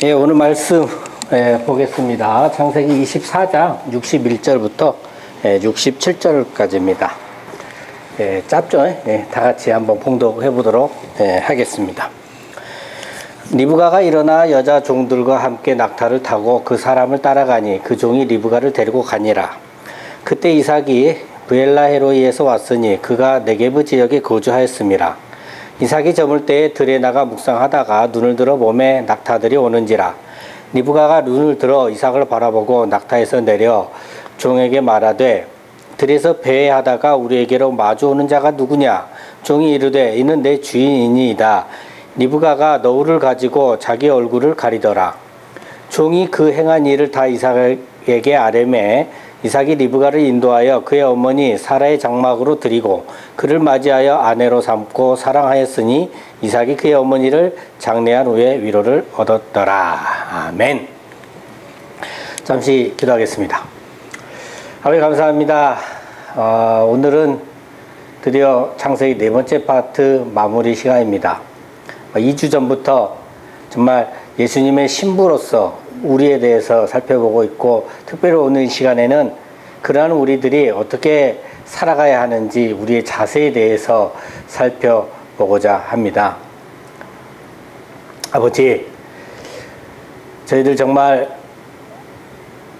예, 오늘 말씀 보겠습니다. 창세기 24장 61절부터 67절까지입니다. 짧죠? 다 같이 한번 봉독해 보도록 하겠습니다. 리브가가 일어나 여자 종들과 함께 낙타를 타고 그 사람을 따라가니 그 종이 리브가를 데리고 가니라. 그때 이삭이 브엘라헤로이에서 왔으니 그가 네게브 지역에 거주하였음이라. 이삭이 저물 때에 들에 나가 묵상하다가 눈을 들어 보매 낙타들이 오는지라. 리브가가 눈을 들어 이삭을 바라보고 낙타에서 내려 종에게 말하되 들에서 배회하다가 우리에게로 마주오는 자가 누구냐? 종이 이르되 이는 내 주인이니이다. 리브가가 너울을 가지고 자기 얼굴을 가리더라. 종이 그 행한 일을 다 이삭에게 아뢰매 이삭이 리브가를 인도하여 그의 어머니 사라의 장막으로 드리고 그를 맞이하여 아내로 삼고 사랑하였으니 이삭이 그의 어머니를 장례한 후에 위로를 얻었더라. 아멘. 잠시 기도하겠습니다. 아버지 감사합니다. 오늘은 드디어 창세기 네 번째 파트 마무리 시간입니다. 2주 전부터 정말 예수님의 신부로서 우리에 대해서 살펴보고 있고, 특별히 오늘 시간에는 그러한 우리들이 어떻게 살아가야 하는지 우리의 자세에 대해서 살펴보고자 합니다. 아버지, 저희들 정말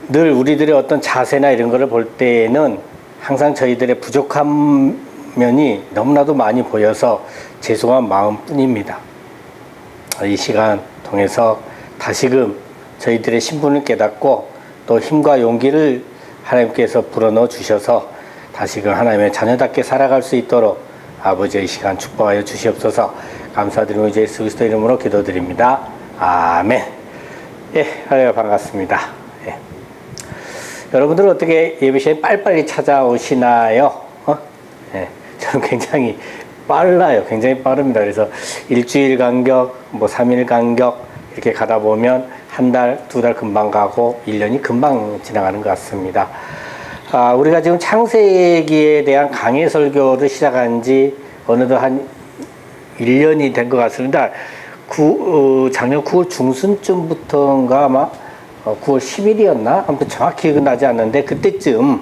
늘 우리들의 어떤 자세나 이런 거를 볼 때에는 항상 저희들의 부족한 면이 너무나도 많이 보여서 죄송한 마음뿐입니다. 이 시간 통해서 다시금 저희들의 신분을 깨닫고 또 힘과 용기를 하나님께서 불어넣어 주셔서 다시금 하나님의 자녀답게 살아갈 수 있도록 아버지의 시간 축복하여 주시옵소서. 감사드리며 예수 그리스도 이름으로 기도드립니다. 아멘. 할렐루야, 반갑습니다. 여러분들은 어떻게 예배 시간에 빨리빨리 찾아오시나요? 저는 굉장히 빨라요. 굉장히 빠릅니다. 그래서 일주일 간격, 3일 간격 이렇게 가다 보면 한 달, 두 달 금방 가고 1년이 금방 지나가는 것 같습니다. 우리가 지금 창세기에 대한 강해 설교를 시작한 지 어느덧 한 1년이 된 것 같습니다. 작년 9월 중순쯤부터인가 아마 9월 10일이었나? 아무튼 정확히 나지 않는데 그때쯤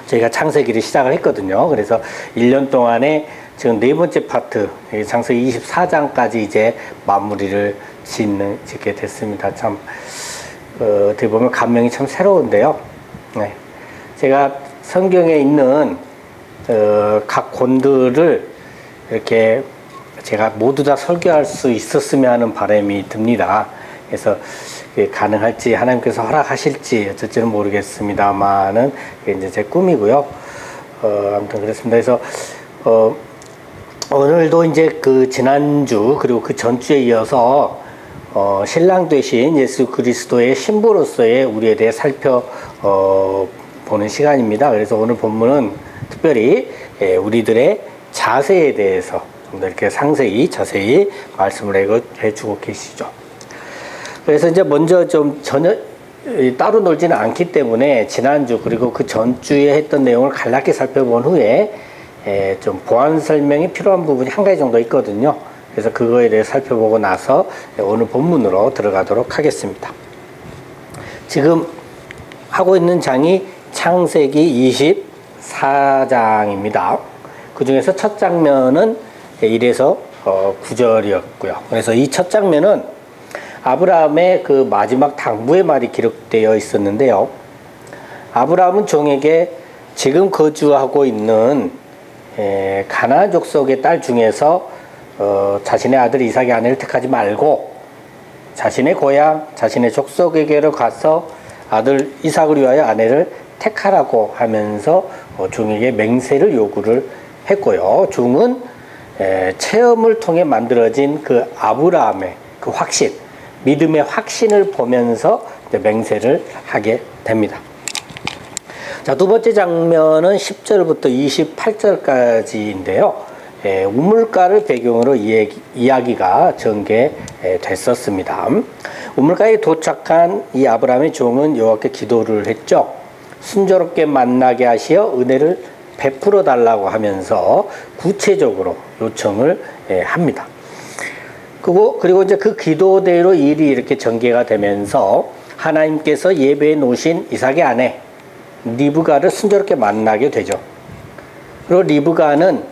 저희가 창세기를 시작을 했거든요. 그래서 1년 동안에 지금 네 번째 파트, 창세기 24장까지 이제 마무리를 짓게 됐습니다. 참, 어떻게 보면 감명이 참 새로운데요. 제가 성경에 있는, 각 권들을 이렇게 제가 모두 다 설교할 수 있었으면 하는 바람이 듭니다. 그래서 가능할지 하나님께서 허락하실지 어쩔지는 모르겠습니다만은 이제 제 꿈이고요. 아무튼 그렇습니다. 그래서 오늘도 이제 그 지난주 그리고 그 전주에 이어서 신랑 되신 예수 그리스도의 신부로서의 우리에 대해 살펴보는 시간입니다. 그래서 오늘 본문은 특별히 우리들의 자세에 대해서 좀 더 이렇게 상세히 자세히 말씀을 해주고 계시죠. 그래서 이제 먼저 좀 전혀 따로 놀지는 않기 때문에 지난주 그리고 그 전주에 했던 내용을 간략히 살펴본 후에 좀 보완 설명이 필요한 부분이 한 가지 정도 있거든요. 그래서 그거에 대해 살펴보고 나서 오늘 본문으로 들어가도록 하겠습니다. 지금 하고 있는 장이 창세기 24장입니다. 그 중에서 첫 장면은 1에서 9절이었고요. 그래서 이 첫 장면은 아브라함의 그 마지막 당부의 말이 기록되어 있었는데요. 아브라함은 종에게 지금 거주하고 있는 가나안 족속의 딸 중에서 자신의 아들 이삭의 아내를 택하지 말고 자신의 고향, 자신의 족속에게로 가서 아들 이삭을 위하여 아내를 택하라고 하면서 종에게 맹세를 요구를 했고요. 종은 체험을 통해 만들어진 그 아브라함의 그 확신, 믿음의 확신을 보면서 맹세를 하게 됩니다. 자, 두 번째 장면은 10절부터 28절까지인데요. 우물가를 배경으로 이야기가 전개됐었습니다. 우물가에 도착한 이 아브라함의 종은 여호와께 기도를 했죠. 순조롭게 만나게 하시어 은혜를 베풀어 달라고 하면서 구체적으로 요청을 합니다. 그리고 이제 그 기도대로 일이 이렇게 전개가 되면서 하나님께서 예배해 놓으신 이삭의 아내 리브가를 순조롭게 만나게 되죠. 그리고 리브가는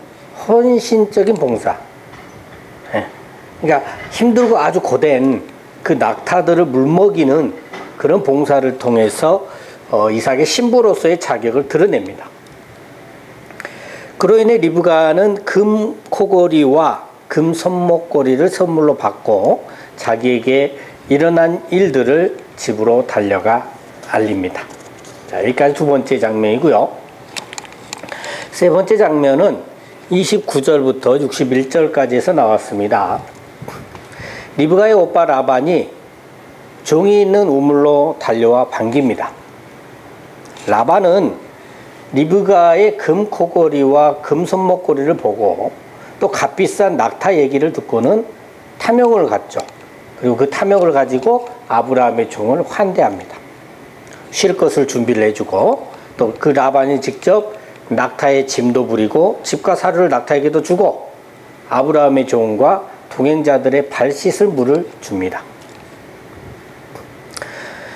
헌신적인 봉사, 그러니까 힘들고 아주 고된 그 낙타들을 물먹이는 그런 봉사를 통해서 이삭의 신부로서의 자격을 드러냅니다. 그로 인해 리브가는 금 코골이와 금 손목고리를 선물로 받고 자기에게 일어난 일들을 집으로 달려가 알립니다. 자, 여기까지 두 번째 장면이고요. 세 번째 장면은 29절부터 61절까지에서 나왔습니다. 리브가의 오빠 라반이 종이 있는 우물로 달려와 반깁니다. 라반은 리브가의 금 코골이와 금 손목고리를 보고 또 값비싼 낙타 얘기를 듣고는 탐욕을 갖죠. 그리고 그 탐욕을 가지고 아브라함의 종을 환대합니다. 쉴 것을 준비를 해주고 또 그 라반이 직접 낙타의 짐도 부리고 집과 사료를 낙타에게도 주고 아브라함의 종과 동행자들의 발 씻을 물을 줍니다.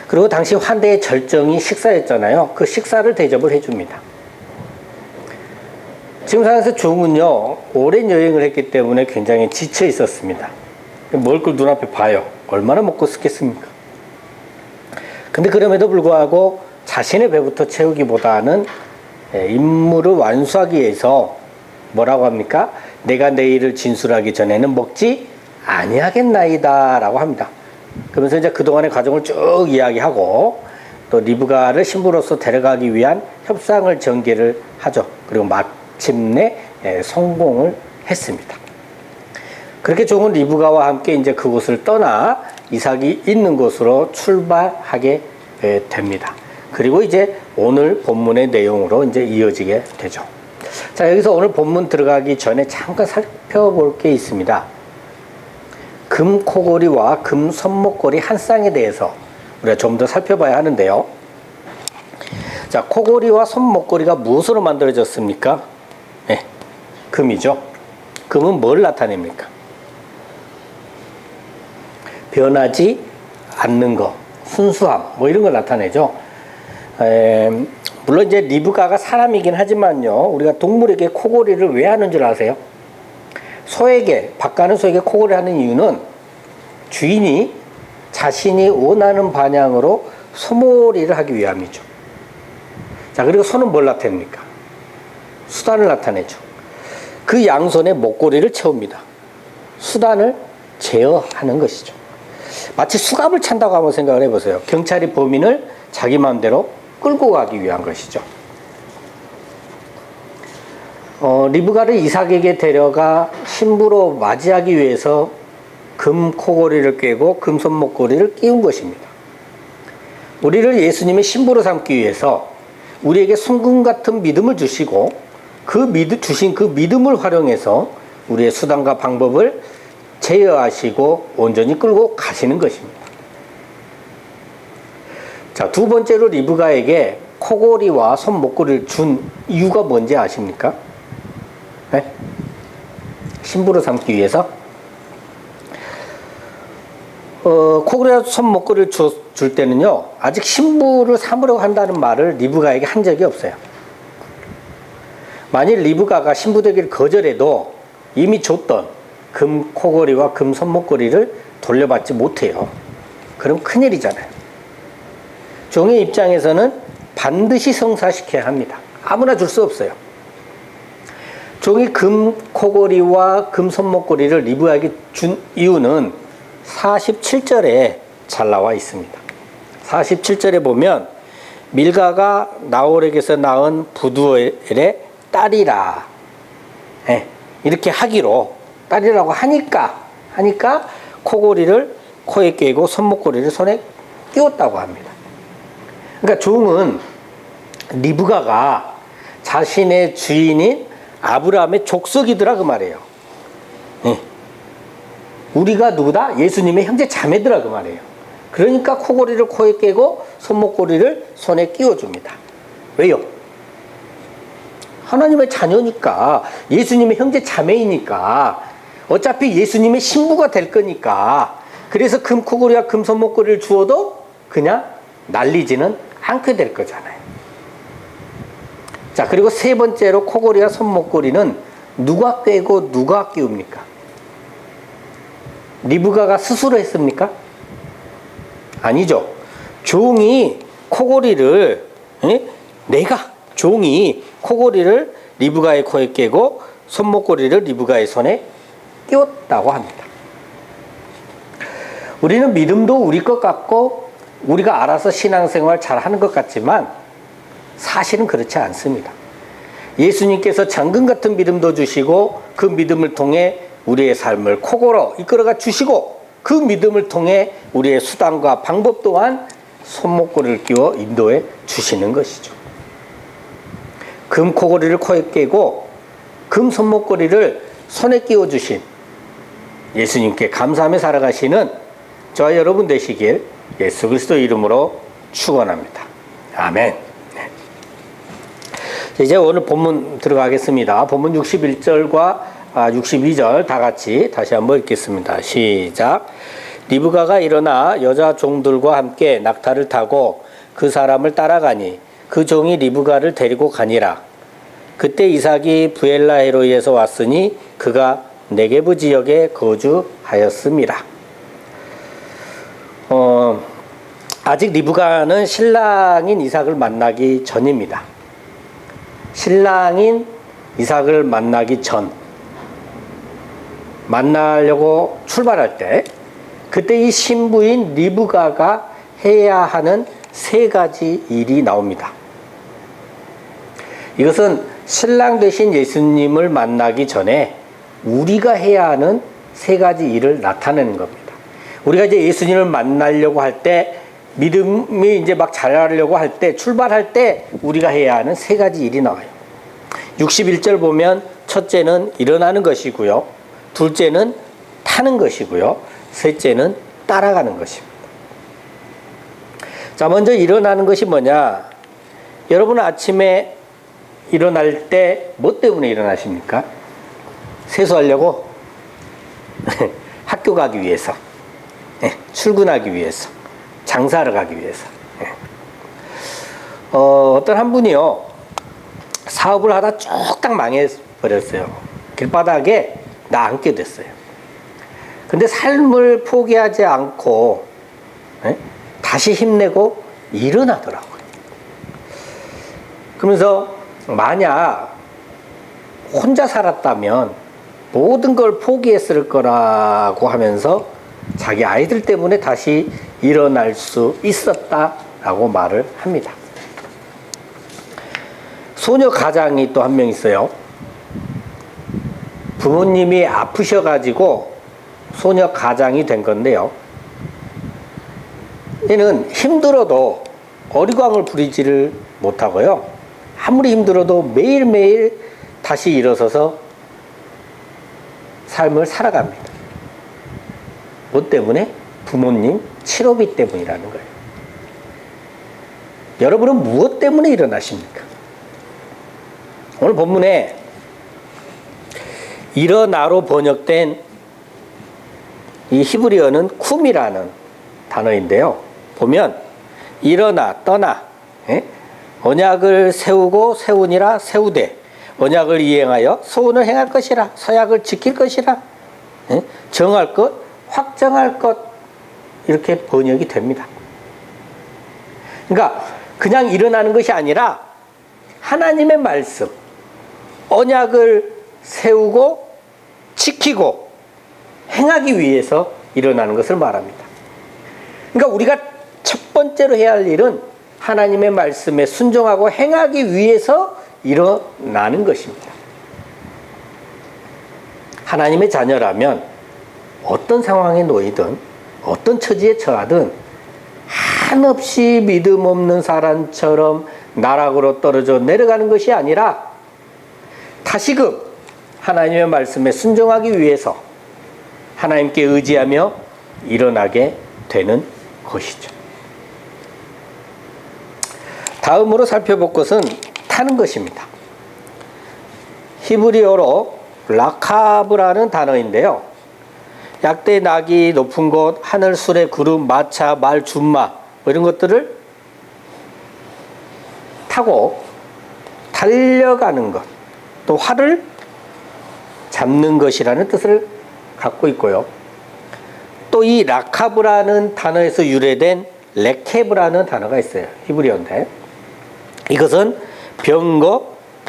그리고 당시 환대의 절정이 식사였잖아요. 그 식사를 대접을 해줍니다. 지금 상황에서 종은요, 오랜 여행을 했기 때문에 굉장히 지쳐 있었습니다. 먹을 걸 눈앞에 봐요. 얼마나 먹고 싶겠습니까? 근데 그럼에도 불구하고 자신의 배부터 채우기보다는 임무를 완수하기 위해서 뭐라고 합니까? 내가 내일을 진술하기 전에는 먹지 아니하겠나이다 라고 합니다. 그러면서 이제 그동안의 과정을 쭉 이야기하고 또 리브가를 신부로서 데려가기 위한 협상을 전개를 하죠. 그리고 마침내 성공을 했습니다. 그렇게 종은 리브가와 함께 이제 그곳을 떠나 이삭이 있는 곳으로 출발하게 됩니다. 그리고 이제 오늘 본문의 내용으로 이제 이어지게 되죠. 자, 여기서 오늘 본문 들어가기 전에 잠깐 살펴볼 게 있습니다. 금 코골이와 금 손목고리 한 쌍에 대해서 우리가 좀 더 살펴봐야 하는데요. 자, 코골이와 손목고리가 무엇으로 만들어졌습니까? 네, 금이죠. 금은 뭘 나타냅니까? 변하지 않는 것, 순수함, 뭐 이런 걸 나타내죠. 물론 이제 리브가가 사람이긴 하지만요, 우리가 동물에게 코골이를 왜 하는 줄 아세요? 소에게, 밭가는 소에게 코골이 하는 이유는 주인이 자신이 원하는 방향으로 소몰이를 하기 위함이죠. 자, 그리고 소는 뭘 나타냅니까? 수단을 나타내죠. 그 양손에 목걸이를 채웁니다. 수단을 제어하는 것이죠. 마치 수갑을 찬다고 한번 생각을 해보세요. 경찰이 범인을 자기 마음대로 끌고 가기 위한 것이죠. 리브가를 이삭에게 데려가 신부로 맞이하기 위해서 금 코골이를 꿰고 금 손목고리를 끼운 것입니다. 우리를 예수님의 신부로 삼기 위해서 우리에게 순금 같은 믿음을 주시고 주신 그 믿음을 활용해서 우리의 수단과 방법을 제어하시고 온전히 끌고 가시는 것입니다. 자, 두 번째로 리브가에게 코골이와 손목고리를 준 이유가 뭔지 아십니까? 네? 신부로 삼기 위해서 코골이와 손목고리를 줄 때는요, 아직 신부를 삼으려고 한다는 말을 리브가에게 한 적이 없어요. 만일 리브가가 신부 되기를 거절해도 이미 줬던 금 코골이와 금 손목고리를 돌려받지 못해요. 그럼 큰일이잖아요. 종의 입장에서는 반드시 성사시켜야 합니다. 아무나 줄 수 없어요. 종이 금 코골이와 금 손목고리를 리브가에게 준 이유는 47절에 잘 나와 있습니다. 47절에 보면 밀가가 나홀에게서 낳은 부두엘의 딸이라, 이렇게 하기로, 딸이라고 하니까 코골이를 코에 꿰고 손목고리를 손에 끼웠다고 합니다. 그러니까 종은 리브가가 자신의 주인인 아브라함의 족속이더라 그 말이에요. 우리가 누구다? 예수님의 형제 자매더라 그 말이에요. 그러니까 코골이를 코에 꿰고 손목고리를 손에 끼워줍니다. 왜요? 하나님의 자녀니까, 예수님의 형제 자매이니까 어차피 예수님의 신부가 될 거니까 그래서 금코골이와 금손목걸이를 주어도 그냥 날리지는 않게 될 거잖아요. 자, 그리고 세 번째로 코골이와 손목걸이는 누가 꿰고 누가 끼웁니까? 리브가가 스스로 했습니까? 아니죠. 종이 코골이를 종이 코골이를 리브가의 코에 깨고 손목걸이를 리브가의 손에 끼웠다고 합니다. 우리는 믿음도 우리 것 같고 우리가 알아서 신앙생활 잘 하는 것 같지만 사실은 그렇지 않습니다. 예수님께서 장금 같은 믿음도 주시고 그 믿음을 통해 우리의 삶을 코골어 이끌어가 주시고 그 믿음을 통해 우리의 수단과 방법 또한 손목걸이를 끼워 인도해 주시는 것이죠. 금 코골이를 코에 끼고 금 손목걸이를 손에 끼워 주신 예수님께 감사하며 살아가시는 저와 여러분 되시길 예수 그리스도 이름으로 축원합니다. 아멘. 이제 오늘 본문 들어가겠습니다. 본문 61절과 62절 다 같이 다시 한번 읽겠습니다. 시작. 리브가가 일어나 여자 종들과 함께 낙타를 타고 그 사람을 따라가니 그 종이 리브가를 데리고 가니라. 그때 이삭이 부엘라헤로이에서 왔으니 그가 네게브 지역에 거주하였음이라. 아직 리브가는 신랑인 이삭을 만나기 전입니다. 신랑인 이삭을 만나기 전 만나려고 출발할 때 그때 이 신부인 리브가가 해야 하는 세 가지 일이 나옵니다. 이것은 신랑 되신 예수님을 만나기 전에 우리가 해야 하는 세 가지 일을 나타내는 겁니다. 우리가 이제 예수님을 만나려고 할 때 믿음이 이제 막 자라려고 할 때 출발할 때 우리가 해야 하는 세 가지 일이 나와요. 61절 보면 첫째는 일어나는 것이고요. 둘째는 타는 것이고요. 셋째는 따라가는 것입니다. 자, 먼저 일어나는 것이 뭐냐? 여러분 아침에 일어날 때 뭐 때문에 일어나십니까? 세수하려고? 학교 가기 위해서, 출근하기 위해서, 장사를 가기 위해서. 어떤 한 분이요, 사업을 하다 쭉 망해버렸어요. 길바닥에 앉게 됐어요. 근데 삶을 포기하지 않고 다시 힘내고 일어나더라고요. 그러면서 만약 혼자 살았다면 모든 걸 포기했을 거라고 하면서 자기 아이들 때문에 다시 일어날 수 있었다라고 말을 합니다. 소녀 가장이 또 한 명 있어요. 부모님이 아프셔가지고 소녀 가장이 된 건데요. 얘는 힘들어도 어리광을 부리지를 못하고요. 아무리 힘들어도 매일매일 다시 일어서서 삶을 살아갑니다. 뭐 때문에? 부모님 치료비 때문이라는 거예요. 여러분은 무엇 때문에 일어나십니까? 오늘 본문에 일어나로 번역된 이 히브리어는 쿰이라는 단어인데요. 보면 일어나, 떠나, 언약을 세우고 세우니라 세우되 언약을 이행하여 소원을 행할 것이라 서약을 지킬 것이라 정할 것, 확정할 것 이렇게 번역이 됩니다. 그러니까 그냥 일어나는 것이 아니라 하나님의 말씀, 언약을 세우고 지키고 행하기 위해서 일어나는 것을 말합니다. 그러니까 우리가 첫 번째로 해야 할 일은 하나님의 말씀에 순종하고 행하기 위해서 일어나는 것입니다. 하나님의 자녀라면 어떤 상황에 놓이든 어떤 처지에 처하든 한없이 믿음 없는 사람처럼 나락으로 떨어져 내려가는 것이 아니라 다시금 하나님의 말씀에 순종하기 위해서 하나님께 의지하며 일어나게 되는 것이죠. 다음으로 살펴볼 것은 타는 것입니다. 히브리어로 라카브라는 단어인데요. 약대, 낙이 높은 곳, 하늘, 수레, 구름, 마차, 말, 준마 뭐 이런 것들을 타고 달려가는 것, 또 활을 잡는 것이라는 뜻을 갖고 있고요. 또 이 라카브라는 단어에서 유래된 레케브라는 단어가 있어요. 히브리어인데 이것은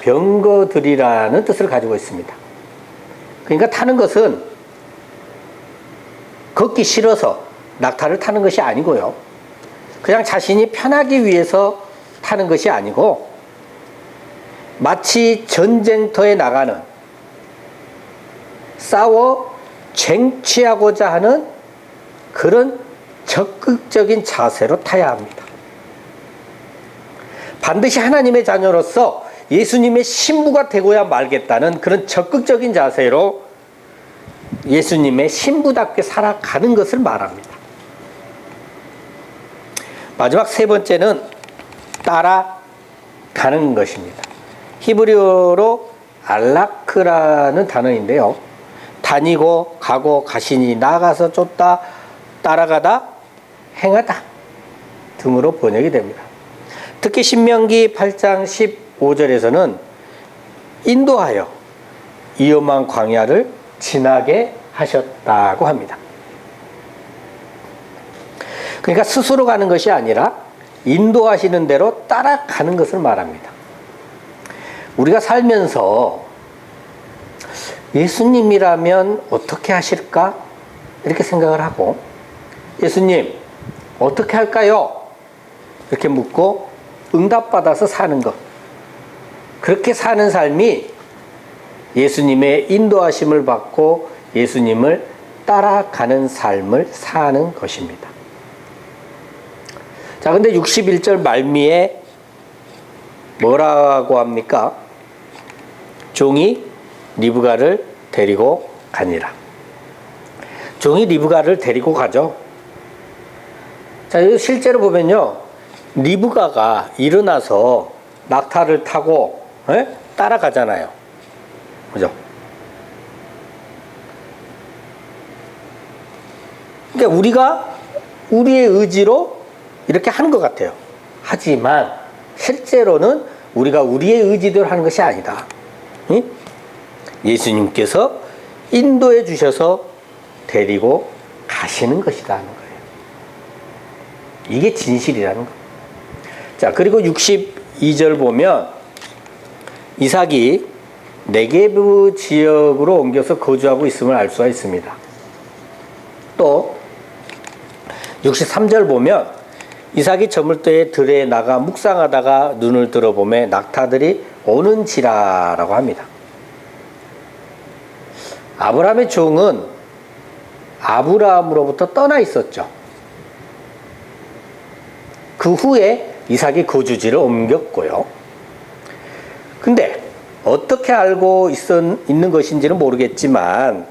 병거들이라는 뜻을 가지고 있습니다. 그러니까 타는 것은 걷기 싫어서 낙타를 타는 것이 아니고요. 그냥 자신이 편하기 위해서 타는 것이 아니고 마치 전쟁터에 나가는 싸워 쟁취하고자 하는 그런 적극적인 자세로 타야 합니다. 반드시 하나님의 자녀로서 예수님의 신부가 되고야 말겠다는 그런 적극적인 자세로 예수님의 신부답게 살아가는 것을 말합니다. 마지막 세 번째는 따라가는 것입니다. 히브리어로 알라크라는 단어인데요. 다니고 가고 가시니 나아가서 쫓다 따라가다 행하다 등으로 번역이 됩니다. 특히 신명기 8장 15절에서는 인도하여 위험한 광야를 지나게 하셨다고 합니다. 그러니까 스스로 가는 것이 아니라 인도하시는 대로 따라가는 것을 말합니다. 우리가 살면서 예수님이라면 어떻게 하실까? 이렇게 생각을 하고 예수님 어떻게 할까요? 이렇게 묻고 응답받아서 사는 것, 그렇게 사는 삶이 예수님의 인도하심을 받고 예수님을 따라가는 삶을 사는 것입니다. 자, 근데 61절 말미에 뭐라고 합니까? 종이 리브가를 데리고 가니라. 종이 리브가를 데리고 가죠. 자, 실제로 보면요, 리브가가 일어나서 낙타를 타고 따라가잖아요. 그죠? 그러니까 우리가 우리의 의지로 이렇게 하는 것 같아요. 하지만 실제로는 우리가 우리의 의지대로 하는 것이 아니다. 응? 예수님께서 인도해 주셔서 데리고 가시는 것이라는 거예요. 이게 진실이라는 거예요. 자, 그리고 62절 보면 이삭이 네게브 지역으로 옮겨서 거주하고 있음을 알 수가 있습니다. 또 63절 보면 이삭이 저물때에 들에 나가 묵상하다가 눈을 들어보매 낙타들이 오는지라라고 합니다. 아브라함의 종은 아브라함으로부터 떠나 있었죠. 그 후에 이삭이 거주지를 옮겼고요. 근데 어떻게 알고 있는 것인지는 모르겠지만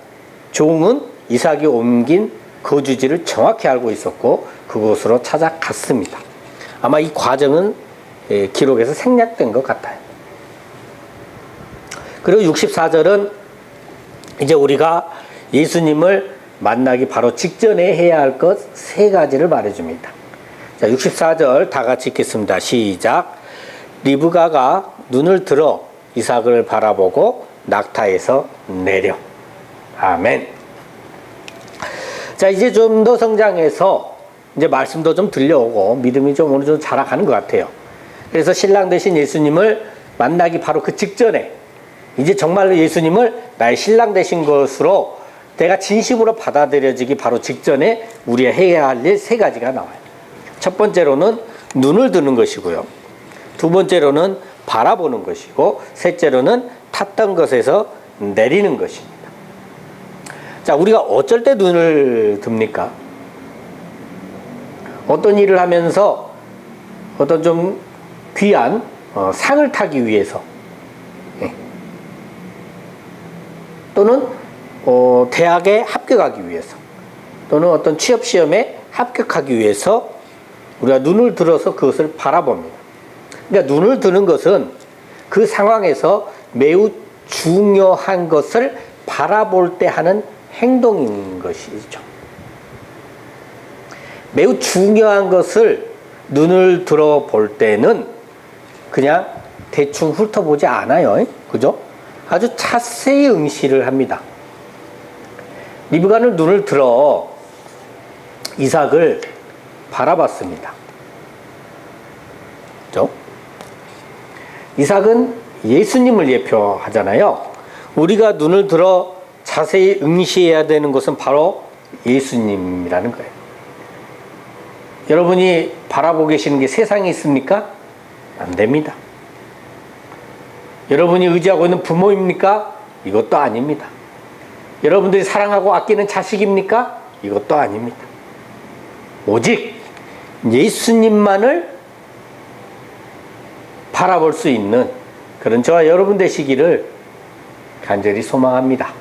종은 이삭이 옮긴 거주지를 정확히 알고 있었고 그곳으로 찾아갔습니다. 아마 이 과정은 기록에서 생략된 것 같아요. 그리고 64절은 이제 우리가 예수님을 만나기 바로 직전에 해야 할 것 세 가지를 말해줍니다. 자, 64절 다 같이 읽겠습니다. 시작. 리브가가 눈을 들어 이삭을 바라보고 낙타에서 내려. 아멘. 자, 이제 좀 더 성장해서 이제 말씀도 좀 들려오고 믿음이 좀 어느 정도 자라가는 것 같아요. 그래서 신랑 되신 예수님을 만나기 바로 그 직전에 이제 정말로 예수님을 나의 신랑 되신 것으로 내가 진심으로 받아들여지기 바로 직전에 우리가 해야 할 일 세 가지가 나와요. 첫 번째로는 눈을 드는 것이고요. 두 번째로는 바라보는 것이고 셋째로는 탔던 것에서 내리는 것입니다. 자, 우리가 어쩔 때 눈을 듭니까? 어떤 일을 하면서 어떤 좀 귀한 상을 타기 위해서 또는 대학에 합격하기 위해서 또는 어떤 취업시험에 합격하기 위해서 우리가 눈을 들어서 그것을 바라봅니다. 그러니까 눈을 드는 것은 그 상황에서 매우 중요한 것을 바라볼 때 하는 행동인 것이죠. 매우 중요한 것을 눈을 들어 볼 때는 그냥 대충 훑어보지 않아요. 그죠? 아주 자세히 응시를 합니다. 리브가는 눈을 들어 이삭을 바라봤습니다. 그죠? 이삭은 예수님을 예표하잖아요. 우리가 눈을 들어 자세히 응시해야 되는 것은 바로 예수님이라는 거예요. 여러분이 바라보고 계시는 게 세상에 있습니까? 안 됩니다. 여러분이 의지하고 있는 부모입니까? 이것도 아닙니다. 여러분들이 사랑하고 아끼는 자식입니까? 이것도 아닙니다. 오직 예수님만을 바라볼 수 있는 그런 저와 여러분 되시기를 간절히 소망합니다.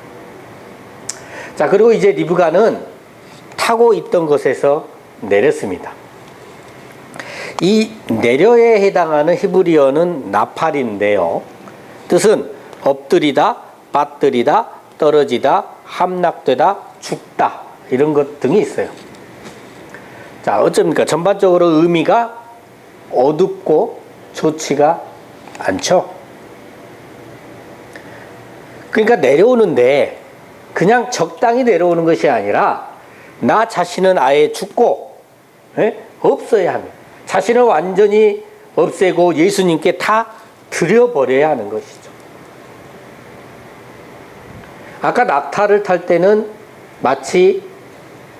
자, 그리고 이제 리브가는 타고 있던 것에서 내렸습니다. 이 내려에 해당하는 히브리어는 나팔인데요. 뜻은 엎드리다, 빠뜨리다, 떨어지다, 함락되다, 죽다 이런 것 등이 있어요. 자, 어쩝니까? 전반적으로 의미가 어둡고 좋지가 않죠. 그러니까 내려오는데 그냥 적당히 내려오는 것이 아니라 나 자신은 아예 죽고 없어야 합니다. 자신을 완전히 없애고 예수님께 다 드려버려야 하는 것이죠. 아까 낙타를 탈 때는 마치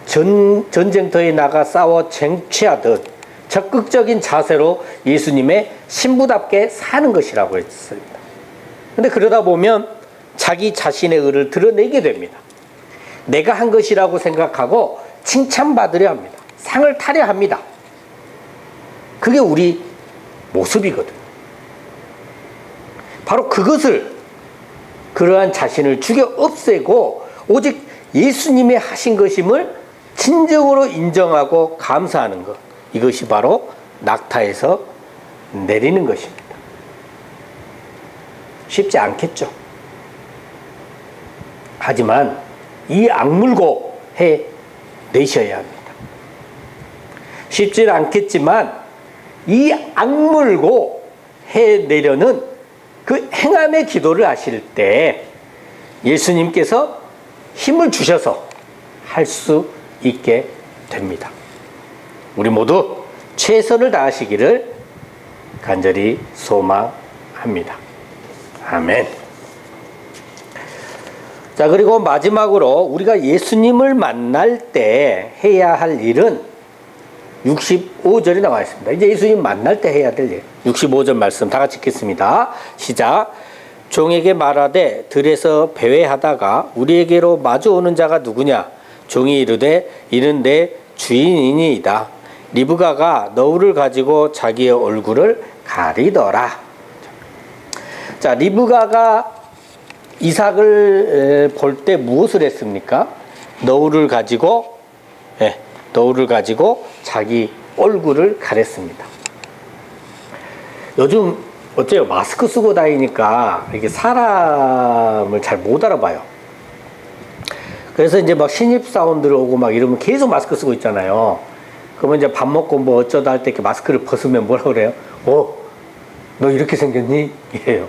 전쟁터에 나가 싸워 쟁취하듯 적극적인 자세로 예수님의 신부답게 사는 것이라고 했습니다. 그런데 그러다 보면 자기 자신의 의를 드러내게 됩니다. 내가 한 것이라고 생각하고 칭찬받으려 합니다. 상을 타려 합니다. 그게 우리 모습이거든요. 바로 그것을 그러한 자신을 죽여 없애고 오직 예수님의 하신 것임을 진정으로 인정하고 감사하는 것. 이것이 바로 낙타에서 내리는 것입니다. 쉽지 않겠죠. 하지만 이 악물고 해 내셔야 합니다. 쉽지는 않겠지만 이 악물고 해 내려는 그 행함의 기도를 하실 때 예수님께서 힘을 주셔서 할 수 있게 됩니다. 우리 모두 최선을 다하시기를 간절히 소망합니다. 아멘. 자, 그리고 마지막으로 우리가 예수님을 만날 때 해야 할 일은 65절에 나와 있습니다. 이제 예수님 만날 때 해야 될 일. 65절 말씀 다 같이 읽겠습니다. 시작. 종에게 말하되 들에서 배회하다가 우리에게로 마주오는 자가 누구냐? 종이 이르되 이는 내 주인이니이다. 리브가가 너울을 가지고 자기의 얼굴을 가리더라. 자, 리브가가 이삭을 볼 때 무엇을 했습니까? 너울을 가지고 자기 얼굴을 가렸습니다. 요즘 어째요? 마스크 쓰고 다니니까 이게 사람을 잘 못 알아봐요. 그래서 이제 막 신입사원들 오고 막 이러면 계속 마스크 쓰고 있잖아요. 그러면 이제 밥 먹고 뭐 어쩌다 할 때 이렇게 마스크를 벗으면 뭐라 그래요? 너 이렇게 생겼니? 이래요.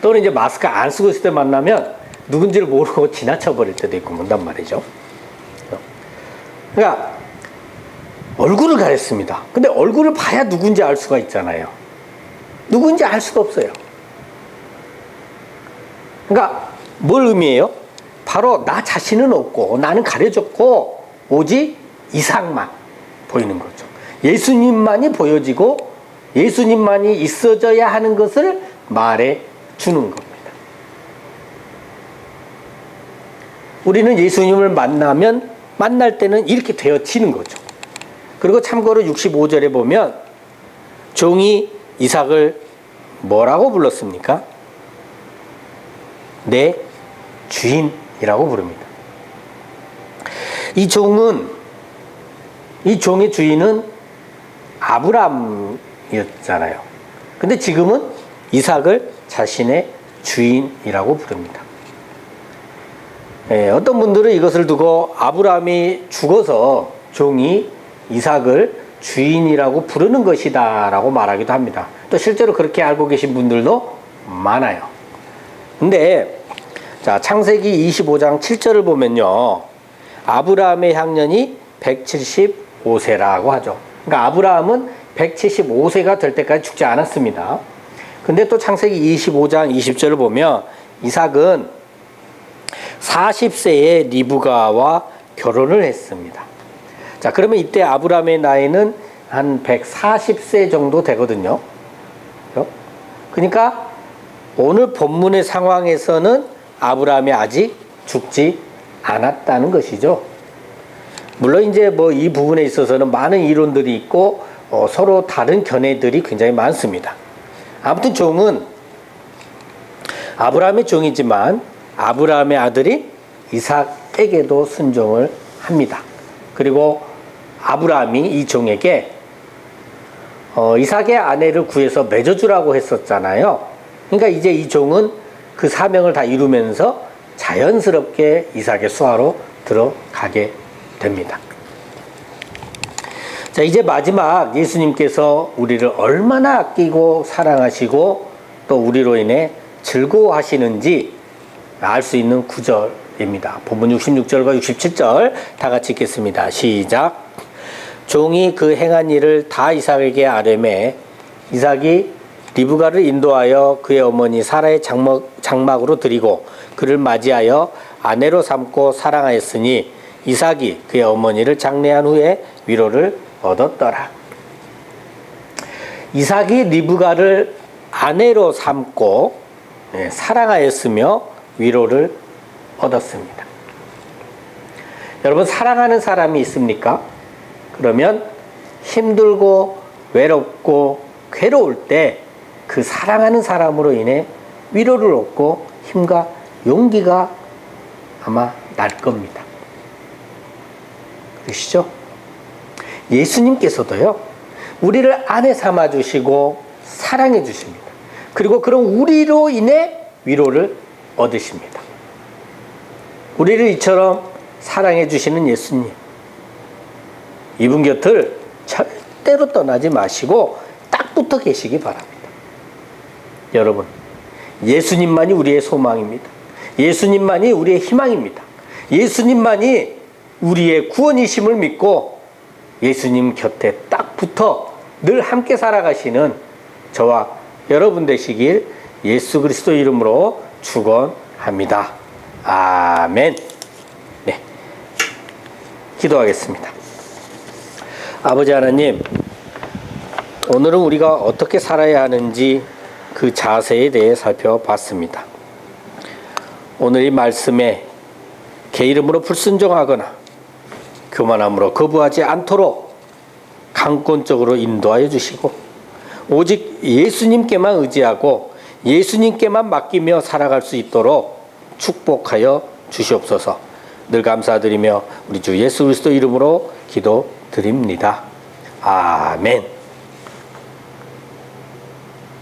또는 이제 마스크 안 쓰고 있을 때 만나면 누군지를 모르고 지나쳐 버릴 때도 있고 뭔단 말이죠. 그러니까 얼굴을 가렸습니다. 근데 얼굴을 봐야 누군지 알 수가 있잖아요. 누군지 알 수가 없어요. 그러니까 뭘 의미해요? 바로 나 자신은 없고 나는 가려졌고 오직 이삭만 보이는 거죠. 예수님만이 보여지고 예수님만이 있어져야 하는 것을 말해 주는 겁니다. 우리는 예수님을 만날 때는 이렇게 되어지는 거죠. 그리고 참고로 65절에 보면 종이 이삭을 뭐라고 불렀습니까? 내 주인이라고 부릅니다. 이 종의 주인은 아브라함이었잖아요. 근데 지금은 이삭을 자신의 주인이라고 부릅니다. 어떤 분들은 이것을 두고 아브라함이 죽어서 종이 이삭을 주인이라고 부르는 것이다 라고 말하기도 합니다. 또 실제로 그렇게 알고 계신 분들도 많아요. 근데 자, 창세기 25장 7절을 보면요, 아브라함의 향년이 175세라고 하죠. 그러니까 아브라함은 175세가 될 때까지 죽지 않았습니다. 근데 또 창세기 25장 20절을 보면 이삭은 40세에 리브가와 결혼을 했습니다. 자, 그러면 이때 아브라함의 나이는 한 140세 정도 되거든요. 그러니까 오늘 본문의 상황에서는 아브라함이 아직 죽지 않았다는 것이죠. 물론 이제 뭐 이 부분에 있어서는 많은 이론들이 있고 서로 다른 견해들이 굉장히 많습니다. 아무튼 종은 아브라함의 종이지만 아브라함의 아들이 이삭에게도 순종을 합니다. 그리고 아브라함이 이 종에게 이삭의 아내를 구해서 맺어주라고 했었잖아요. 그러니까 이제 이 종은 그 사명을 다 이루면서 자연스럽게 이삭의 수하로 들어가게 됩니다. 자, 이제 마지막 예수님께서 우리를 얼마나 아끼고 사랑하시고 또 우리로 인해 즐거워하시는지 알 수 있는 구절입니다. 본문 66절과 67절 다 같이 읽겠습니다. 시작. 종이 그 행한 일을 다 이삭에게 아뢰매 이삭이 리브가를 인도하여 그의 어머니 사라의 장막으로 드리고 그를 맞이하여 아내로 삼고 사랑하였으니 이삭이 그의 어머니를 장례한 후에 위로를 얻었더라. 이삭이 리브가를 아내로 삼고 사랑하였으며 위로를 얻었습니다. 여러분, 사랑하는 사람이 있습니까? 그러면 힘들고 외롭고 괴로울 때 그 사랑하는 사람으로 인해 위로를 얻고 힘과 용기가 아마 날 겁니다. 그러시죠? 예수님께서도요, 우리를 아내 삼아 주시고 사랑해 주십니다. 그리고 그런 우리로 인해 위로를 얻으십니다. 우리를 이처럼 사랑해 주시는 예수님, 이분 곁을 절대로 떠나지 마시고 딱 붙어 계시기 바랍니다. 여러분, 예수님만이 우리의 소망입니다. 예수님만이 우리의 희망입니다. 예수님만이 우리의 구원이심을 믿고 예수님 곁에 딱 붙어 늘 함께 살아가시는 저와 여러분 되시길 예수 그리스도 이름으로 축원합니다. 아멘. 네, 기도하겠습니다. 아버지 하나님, 오늘은 우리가 어떻게 살아야 하는지 그 자세에 대해 살펴봤습니다. 오늘 이 말씀에 개 이름으로 불순종하거나 교만함으로 거부하지 않도록 강권적으로 인도하여 주시고 오직 예수님께만 의지하고 예수님께만 맡기며 살아갈 수 있도록 축복하여 주시옵소서. 늘 감사드리며 우리 주 예수 그리스도 이름으로 기도드립니다. 아멘.